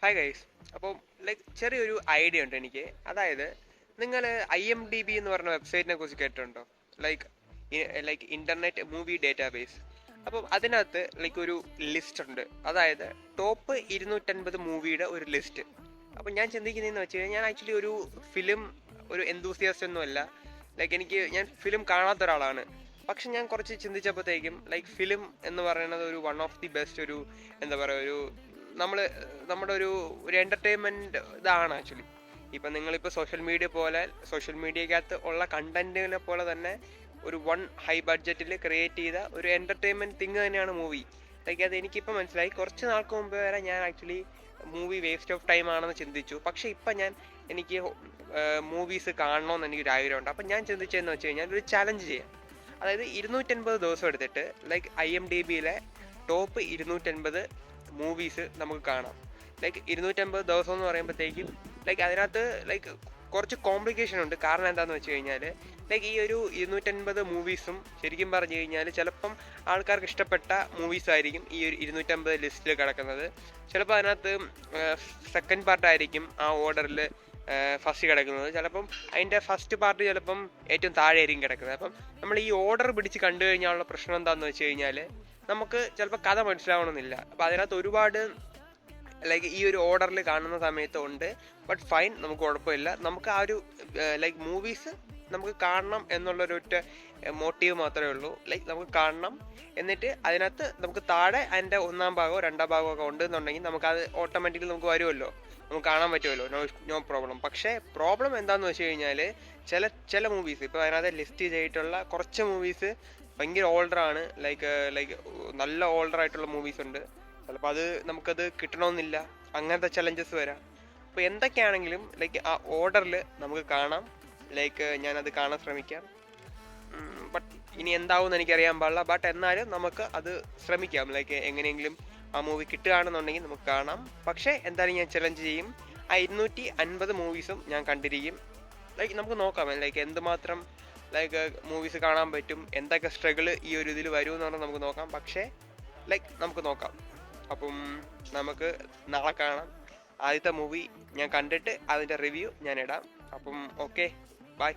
Hi guys. അപ്പോൾ ചെറിയൊരു idea ഉണ്ട് എനിക്ക്. അതായത് നിങ്ങൾ IMDb എന്ന് പറഞ്ഞ വെബ്സൈറ്റിനെ കുറിച്ച് കേട്ടിട്ടുണ്ടോ? Like internet movie database. അപ്പം അതിനകത്ത് ഒരു ലിസ്റ്റ് ഉണ്ട്. അതായത് ടോപ്പ് 250 മൂവിയുടെ ഒരു ലിസ്റ്റ്. അപ്പം ഞാൻ ചിന്തിക്കുന്നതെന്ന് വെച്ച് കഴിഞ്ഞാൽ ഞാൻ ആക്ച്വലി ഒരു എന്തൂസിയാസ്റ്റ് ഒന്നുമല്ല. ഞാൻ ഫിലിം കാണാത്ത ഒരാളാണ്. പക്ഷെ ഞാൻ കുറച്ച് ചിന്തിച്ചപ്പോഴത്തേക്കും ഫിലിം എന്ന് പറയുന്നത് ഒരു വൺ ഓഫ് ദി ബെസ്റ്റ് ഒരു എന്താ പറയുക ഒരു നമ്മുടെ ഒരു എൻ്റർടൈൻമെൻറ്റ് ഇതാണ് ആക്ച്വലി. ഇപ്പം നിങ്ങളിപ്പോൾ സോഷ്യൽ മീഡിയക്കകത്ത് ഉള്ള കണ്ടന്റിനെ പോലെ തന്നെ ഒരു ഹൈ ബഡ്ജറ്റിൽ ക്രിയേറ്റ് ചെയ്ത ഒരു എൻ്റർടൈൻമെൻറ്റ് തിങ് തന്നെയാണ് മൂവി. അത് എനിക്കിപ്പോൾ മനസ്സിലായി. കുറച്ച് നാൾക്ക് മുമ്പ് വരെ ഞാൻ actually movie waste of time ആണെന്ന് ചിന്തിച്ചു. പക്ഷേ ഇപ്പം എനിക്ക് മൂവീസ് കാണണമെന്ന് എനിക്കൊരു ആഗ്രഹമുണ്ട്. അപ്പം ഞാൻ ചിന്തിച്ചതെന്ന് വെച്ച് കഴിഞ്ഞാൽ ഒരു ചലഞ്ച് ചെയ്യാം. അതായത് 250 ദിവസം എടുത്തിട്ട് IMDbയിലെ ടോപ്പ് 250 മൂവീസ് നമുക്ക് കാണാം. 250 ദിവസം എന്ന് പറയുമ്പോഴത്തേക്കും അതിനകത്ത് കുറച്ച് കോംപ്ലിക്കേഷൻ ഉണ്ട്. കാരണം എന്താണെന്ന് വെച്ച് കഴിഞ്ഞാൽ ഈ ഒരു 250 മൂവീസും ശരിക്കും പറഞ്ഞു കഴിഞ്ഞാൽ ചിലപ്പം ആൾക്കാർക്ക് ഇഷ്ടപ്പെട്ട മൂവീസ് ആയിരിക്കും ഈ ഒരു 250 ലിസ്റ്റിൽ കിടക്കുന്നത്. ചിലപ്പോൾ അതിനകത്ത് സെക്കൻഡ് പാർട്ടായിരിക്കും ആ ഓർഡറിൽ ഫസ്റ്റ് കിടക്കുന്നത്. ചിലപ്പം അതിൻ്റെ ഫസ്റ്റ് പാർട്ട് ചിലപ്പം ഏറ്റവും താഴെ ആയിരിക്കും കിടക്കുന്നത്. അപ്പം നമ്മൾ ഈ ഓർഡർ പിടിച്ച് കണ്ടു കഴിഞ്ഞാലുള്ള പ്രശ്നം എന്താണെന്ന് വെച്ച് കഴിഞ്ഞാൽ നമുക്ക് ചിലപ്പോൾ കഥ മനസ്സിലാവണമെന്നില്ല. അപ്പം അതിനകത്ത് ഒരുപാട് ഈ ഒരു ഓർഡറിൽ കാണുന്ന സമയത്ത് ഉണ്ട്. ബട്ട് ഫൈൻ, നമുക്ക് കുഴപ്പമില്ല. നമുക്ക് ആ ഒരു മൂവീസ് നമുക്ക് കാണണം എന്നുള്ളൊരൊറ്റ മോട്ടീവ് മാത്രമേ ഉള്ളൂ. നമുക്ക് കാണണം, എന്നിട്ട് അതിനകത്ത് നമുക്ക് താഴെ അതിൻ്റെ 1-ാം ഭാഗമോ 2-ാം ഭാഗമോ ഒക്കെ ഉണ്ടെന്നുണ്ടെങ്കിൽ നമുക്കത് ഓട്ടോമാറ്റിക്കലി നമുക്ക് വരുമല്ലോ, നമുക്ക് കാണാൻ പറ്റുമല്ലോ. No problem. പക്ഷേ പ്രോബ്ലം എന്താണെന്ന് വെച്ച് കഴിഞ്ഞാൽ ചില മൂവീസ് ഇപ്പോൾ അതിനകത്ത് ലിസ്റ്റ് ചെയ്തിട്ടുള്ള കുറച്ച് മൂവീസ് ഭയങ്കര ഓൾഡറാണ്. നല്ല ഓൾഡറായിട്ടുള്ള മൂവീസ് ഉണ്ട്. ചിലപ്പോൾ നമുക്കത് കിട്ടണമെന്നില്ല. അങ്ങനത്തെ ചലഞ്ചസ് വരാം. അപ്പോൾ എന്തൊക്കെയാണെങ്കിലും ആ ഓർഡറിൽ നമുക്ക് കാണാം. ഞാനത് കാണാൻ ശ്രമിക്കാം. ബട്ട് ഇനി എന്താവുമെന്ന് എനിക്കറിയാൻ പാടില്ല. ബട്ട് എന്നാലും നമുക്ക് അത് ശ്രമിക്കാം. എങ്ങനെയെങ്കിലും ആ മൂവി കിട്ടുകയാണെന്നുണ്ടെങ്കിൽ നമുക്ക് കാണാം. പക്ഷേ എന്തായാലും ഞാൻ ചലഞ്ച് ചെയ്യും. ആ 250 മൂവീസും ഞാൻ കണ്ടിരിക്കും. നമുക്ക് നോക്കാം എന്തുമാത്രം മൂവീസ് കാണാൻ പറ്റും, എന്തൊക്കെ സ്ട്രഗിൾ ഈ ഒരു ഇതിൽ വരുമെന്ന് പറഞ്ഞാൽ നമുക്ക് നോക്കാം. പക്ഷേ നമുക്ക് നോക്കാം. അപ്പം നമുക്ക് നാളെ കാണാം. ആദ്യത്തെ മൂവി ഞാൻ കണ്ടിട്ട് അതിൻ്റെ റിവ്യൂ ഞാൻ ഇടാം. അപ്പം ഓക്കെ, ബൈ.